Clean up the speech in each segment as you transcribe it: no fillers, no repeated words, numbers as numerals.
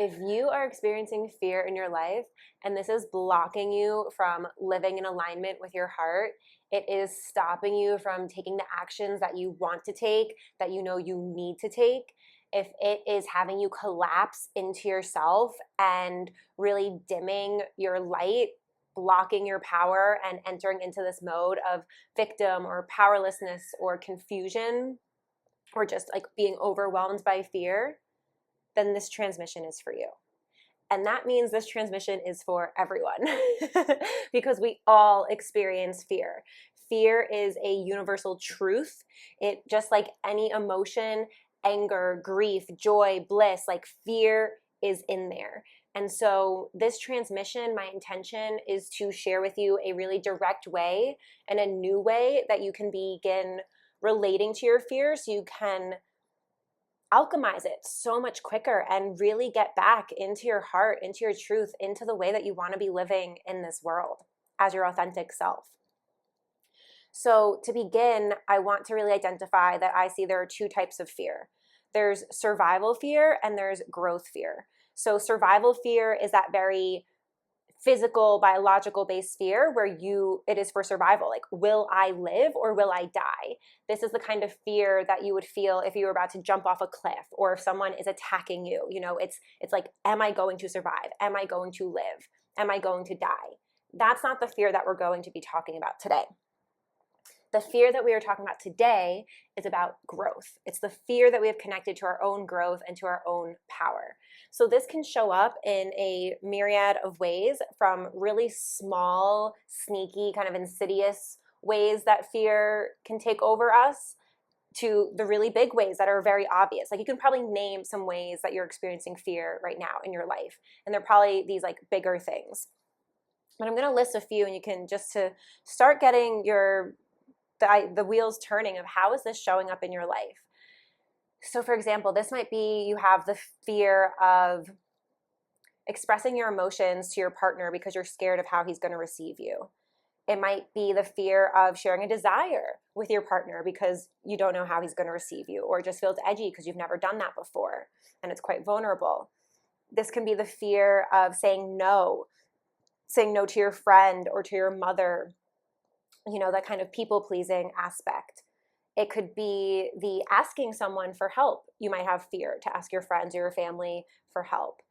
If you are experiencing fear in your life and this is blocking you from living in alignment with your heart, it is stopping you from taking the actions that you want to take, that you know you need to take, if it is having you collapse into yourself and really dimming your light, blocking your power and entering into this mode of victim or powerlessness or confusion or just like being overwhelmed by fear, then this transmission is for you. And that means this transmission is for everyone because we all experience fear. Fear is a universal truth. It just like any emotion, anger, grief, joy, bliss, like fear is in there. And so this transmission, my intention is to share with you a really direct way and a new way that you can begin relating to your fear so you can alchemize it so much quicker and really get back into your heart, into your truth, into the way that you want to be living in this world as your authentic self. So to begin, I want to really identify that I see there are two types of fear. There's survival fear and there's growth fear. So survival fear is that very physical, biological based fear where it is for survival. Like, will I live or will I die? This is the kind of fear that you would feel if you were about to jump off a cliff or if someone is attacking you. You know, it's like, am I going to survive? Am I going to live? Am I going to die? That's not the fear that we're going to be talking about today. The fear that we are talking about today is about growth. It's the fear that we have connected to our own growth and to our own power. So this can show up in a myriad of ways, from really small, sneaky, kind of insidious ways that fear can take over us to the really big ways that are very obvious. Like, you can probably name some ways that you're experiencing fear right now in your life. And they're probably these like bigger things. But I'm going to list a few, and you can just to start getting the wheels turning of how is this showing up in your life. So for example, this might be you have the fear of expressing your emotions to your partner because you're scared of how he's going to receive you. It might be the fear of sharing a desire with your partner because you don't know how he's going to receive you, or it just feels edgy because you've never done that before and it's quite vulnerable. This can be the fear of saying no to your friend or to your mother, you know, that kind of people-pleasing aspect. It could be the asking someone for help. You might have fear to ask your friends or your family for help.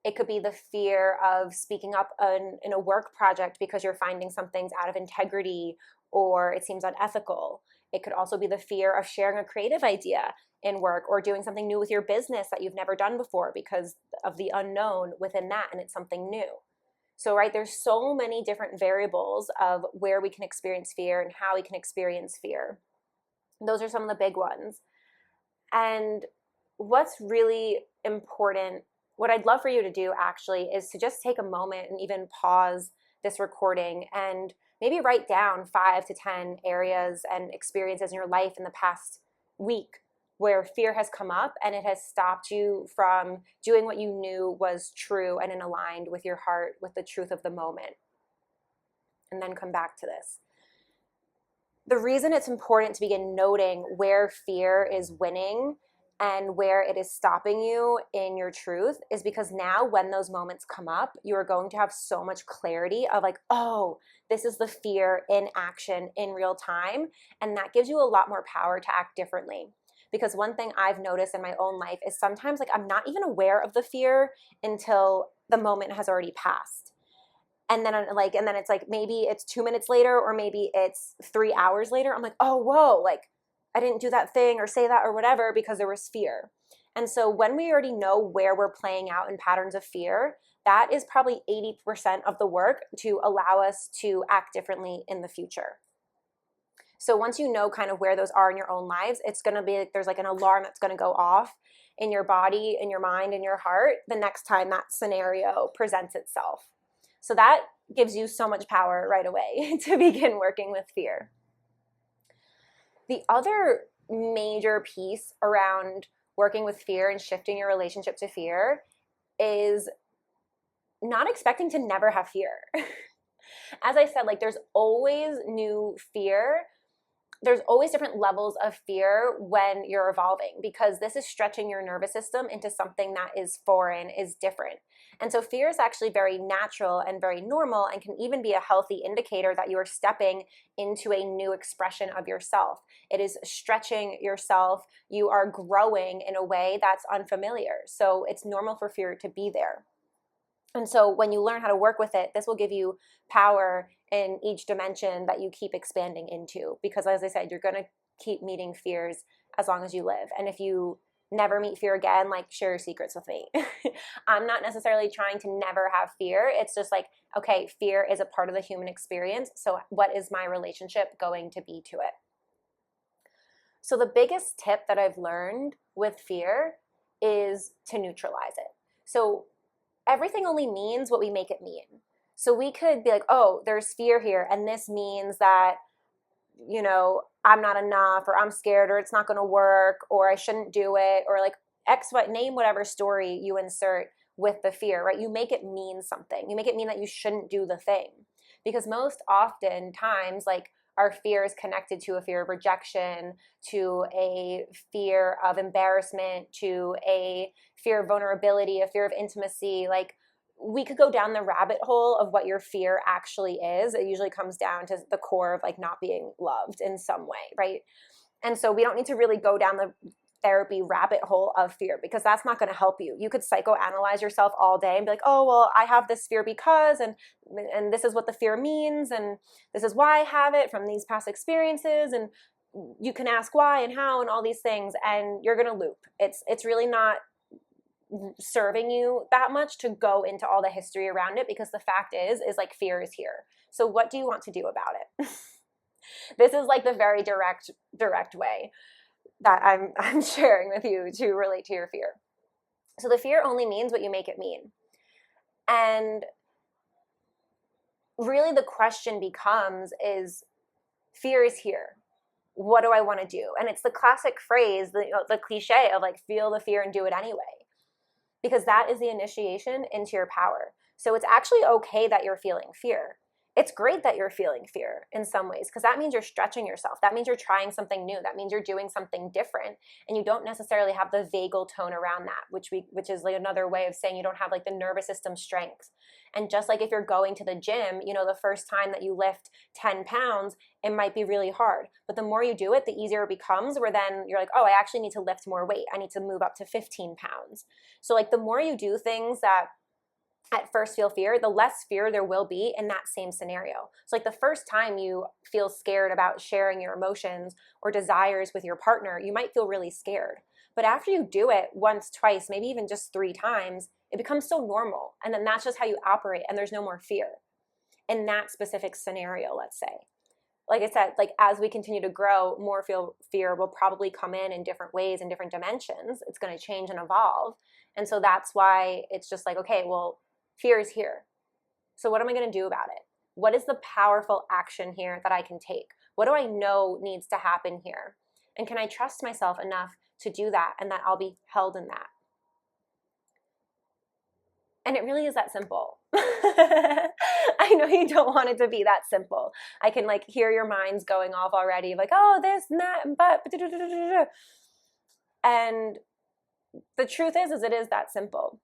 It could be the fear of speaking up in a work project because you're finding something's out of integrity or it seems unethical. It could also be the fear of sharing a creative idea in work or doing something new with your business that you've never done before because of the unknown within that, and it's something new. So, right, there's so many different variables of where we can experience fear and how we can experience fear. Those are some of the big ones. And what's really important, what I'd love for you to do actually, is to just take a moment and even pause this recording and maybe write down 5 to 10 areas and experiences in your life in the past week where fear has come up and it has stopped you from doing what you knew was true and in aligned with your heart, with the truth of the moment. And then come back to this. The reason it's important to begin noting where fear is winning and where it is stopping you in your truth is because now when those moments come up, you are going to have so much clarity of like, oh, this is the fear in action in real time. And that gives you a lot more power to act differently. Because one thing I've noticed in my own life is sometimes like I'm not even aware of the fear until the moment has already passed. And then it's like maybe it's 2 minutes later or maybe it's 3 hours later. I'm like, oh, whoa, like I didn't do that thing or say that or whatever because there was fear. And so when we already know where we're playing out in patterns of fear, that is probably 80% of the work to allow us to act differently in the future. So once you know kind of where those are in your own lives, it's going to be like there's like an alarm that's going to go off in your body, in your mind, in your heart the next time that scenario presents itself. So that gives you so much power right away to begin working with fear. The other major piece around working with fear and shifting your relationship to fear is not expecting to never have fear. As I said, like there's always new fear there's always different levels of fear when you're evolving, because this is stretching your nervous system into something that is foreign, is different. And so fear is actually very natural and very normal, and can even be a healthy indicator that you are stepping into a new expression of yourself. It is stretching yourself. You are growing in a way that's unfamiliar. So it's normal for fear to be there. And so when you learn how to work with it, this will give you power in each dimension that you keep expanding into. Because as I said, you're going to keep meeting fears as long as you live. And if you never meet fear again, like, share your secrets with me. I'm not necessarily trying to never have fear. It's just like, okay, fear is a part of the human experience. So what is my relationship going to be to it? So the biggest tip that I've learned with fear is to neutralize it. So everything only means what we make it mean. So we could be like, oh, there's fear here, and this means that, you know, I'm not enough, or I'm scared, or it's not going to work, or I shouldn't do it, or like X, what, name whatever story you insert with the fear, right? You make it mean something. You make it mean that you shouldn't do the thing. Because most often times, like, our fear is connected to a fear of rejection, to a fear of embarrassment, to a fear of vulnerability, a fear of intimacy. Like, we could go down the rabbit hole of what your fear actually is. It usually comes down to the core of like not being loved in some way, right? And so we don't need to really go down the therapy rabbit hole of fear, because that's not going to help you. You could psychoanalyze yourself all day and be like, oh, well, I have this fear because, and this is what the fear means, and this is why I have it from these past experiences, and you can ask why and how and all these things, and you're going to loop. It's really not serving you that much to go into all the history around it, because the fact is like, fear is here. So what do you want to do about it? This is like the very direct way that I'm sharing with you to relate to your fear. So the fear only means what you make it mean. And really the question becomes is, fear is here. What do I want to do? And it's the classic phrase, the cliche of like, feel the fear and do it anyway. Because that is the initiation into your power. So it's actually okay that you're feeling fear. It's great that you're feeling fear in some ways, because that means you're stretching yourself. That means you're trying something new. That means you're doing something different, and you don't necessarily have the vagal tone around that, which is like another way of saying you don't have like the nervous system strength. And just like if you're going to the gym, you know, the first time that you lift 10 pounds, it might be really hard. But the more you do it, the easier it becomes, where then you're like, oh, I actually need to lift more weight. I need to move up to 15 pounds. So like the more you do things that at first feel fear, the less fear there will be in that same scenario. So like the first time you feel scared about sharing your emotions or desires with your partner, you might feel really scared. But after you do it once, twice, maybe even just 3 times, it becomes so normal. And then that's just how you operate, and there's no more fear in that specific scenario, let's say. Like I said, like as we continue to grow, more fear will probably come in different ways, in different dimensions. It's going to change and evolve. And so that's why it's just like, okay, well, fear is here. So what am I going to do about it? What is the powerful action here that I can take? What do I know needs to happen here? And can I trust myself enough to do that, and that I'll be held in that? And it really is that simple. I know you don't want it to be that simple. I can like hear your minds going off already, like, oh, this and that, but. And the truth is it is that simple.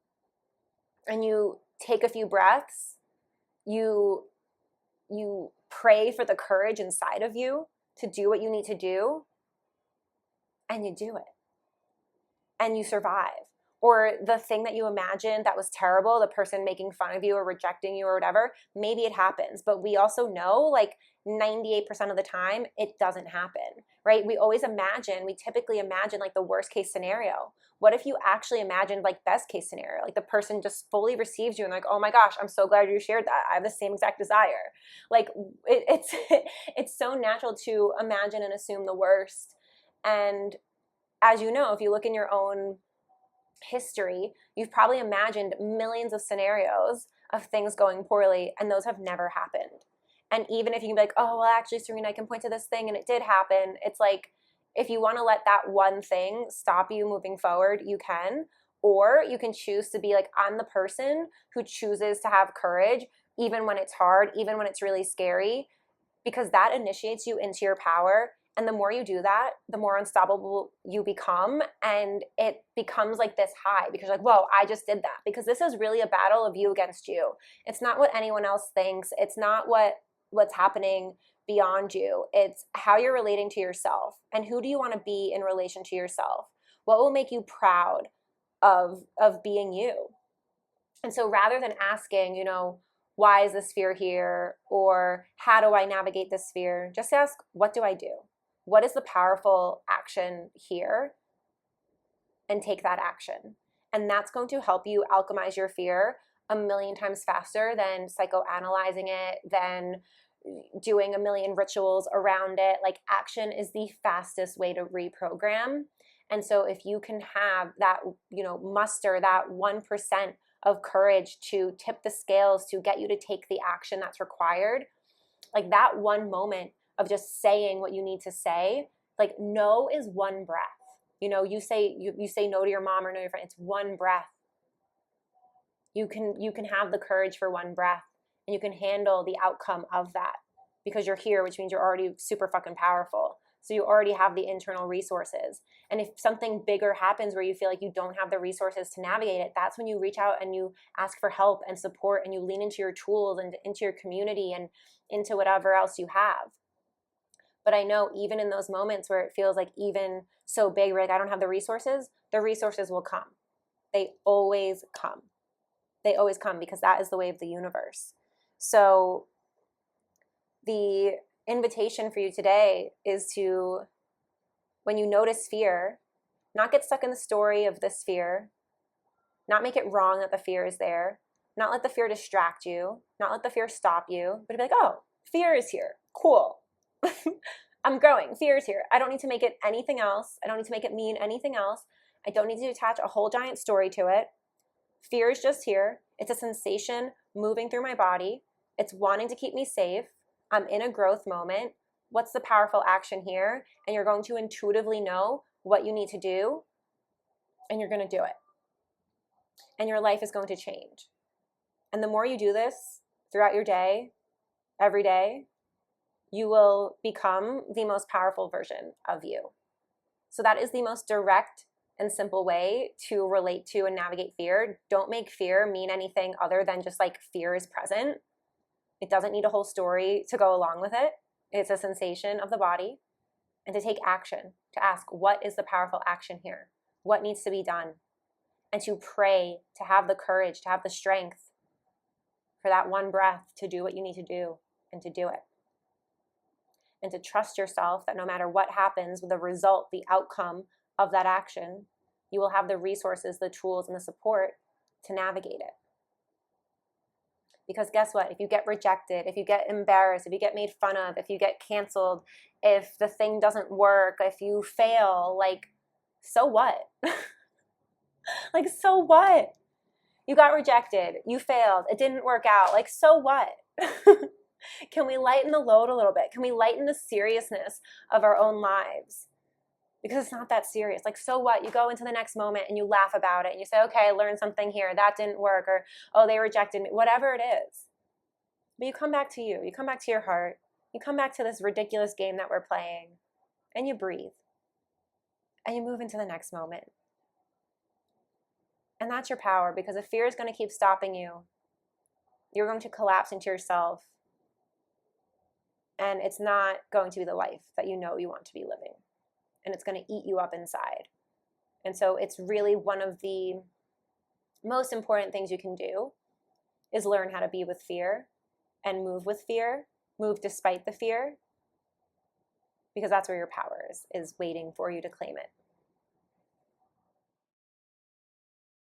And you take a few breaths, you pray for the courage inside of you to do what you need to do, and you do it. And you survive. Or the thing that you imagined that was terrible, the person making fun of you or rejecting you or whatever, maybe it happens. But we also know like 98% of the time it doesn't happen, right? We typically imagine like the worst case scenario. What if you actually imagined like best case scenario? Like the person just fully receives you and like, oh my gosh, I'm so glad you shared that. I have the same exact desire. Like it's so natural to imagine and assume the worst. And as you know, if you look in your own history, you've probably imagined millions of scenarios of things going poorly, and those have never happened. And even if you can be like, oh, well, actually, Serena, I can point to this thing and it did happen. It's like, if you want to let that one thing stop you moving forward, you can. Or you can choose to be like, I'm the person who chooses to have courage, even when it's hard, even when it's really scary, because that initiates you into your power. And the more you do that, the more unstoppable you become. And it becomes like this high because you're like, whoa, I just did that. Because this is really a battle of you against you. It's not what anyone else thinks. It's not what's happening beyond you. It's how you're relating to yourself. And who do you want to be in relation to yourself? What will make you proud of being you? And so rather than asking, why is this fear here? Or how do I navigate this fear? Just ask, what do I do? What is the powerful action here? And take that action. And that's going to help you alchemize your fear a million times faster than psychoanalyzing it, than doing a million rituals around it. Like, action is the fastest way to reprogram. And so if you can have that, muster that 1% of courage to tip the scales, to get you to take the action that's required, like that one moment of just saying what you need to say, like no is one breath. You say no to your mom or no to your friend. It's one breath. You can have the courage for one breath, and you can handle the outcome of that because you're here, which means you're already super fucking powerful. So you already have the internal resources. And if something bigger happens where you feel like you don't have the resources to navigate it, that's when you reach out and you ask for help and support, and you lean into your tools and into your community and into whatever else you have. But I know even in those moments where it feels like even so big, where like I don't have the resources will come. They always come. They always come, because that is the way of the universe. So the invitation for you today is to, when you notice fear, not get stuck in the story of this fear, not make it wrong that the fear is there, not let the fear distract you, not let the fear stop you, but be like, oh, fear is here. Cool. I'm growing. Fear is here. I don't need to make it anything else. I don't need to make it mean anything else. I don't need to attach a whole giant story to it. Fear is just here. It's a sensation moving through my body. It's wanting to keep me safe. I'm in a growth moment. What's the powerful action here? And you're going to intuitively know what you need to do, and you're going to do it. And your life is going to change. And the more you do this throughout your day, every day, you will become the most powerful version of you. So that is the most direct and simple way to relate to and navigate fear. Don't make fear mean anything other than just like fear is present. It doesn't need a whole story to go along with it. It's a sensation of the body. And to take action, to ask, what is the powerful action here? What needs to be done? And to pray, to have the courage, to have the strength for that one breath to do what you need to do, and to do it. And to trust yourself that no matter what happens, the result, the outcome of that action, you will have the resources, the tools, and the support to navigate it. Because guess what? If you get rejected, if you get embarrassed, if you get made fun of, if you get canceled, if the thing doesn't work, if you fail, like, so what? Like, so what? You got rejected. You failed. It didn't work out. Like, so what? Can we lighten the load a little bit? Can we lighten the seriousness of our own lives? Because it's not that serious. Like, so what? You go into the next moment and you laugh about it and you say, okay, I learned something here. That didn't work. Or, oh, they rejected me. Whatever it is. But you come back to you. You come back to your heart. You come back to this ridiculous game that we're playing. And you breathe. And you move into the next moment. And that's your power. Because if fear is going to keep stopping you, you're going to collapse into yourself. And it's not going to be the life that you know you want to be living. And it's going to eat you up inside. And so it's really one of the most important things you can do is learn how to be with fear and move with fear, move despite the fear, because that's where your power is waiting for you to claim it.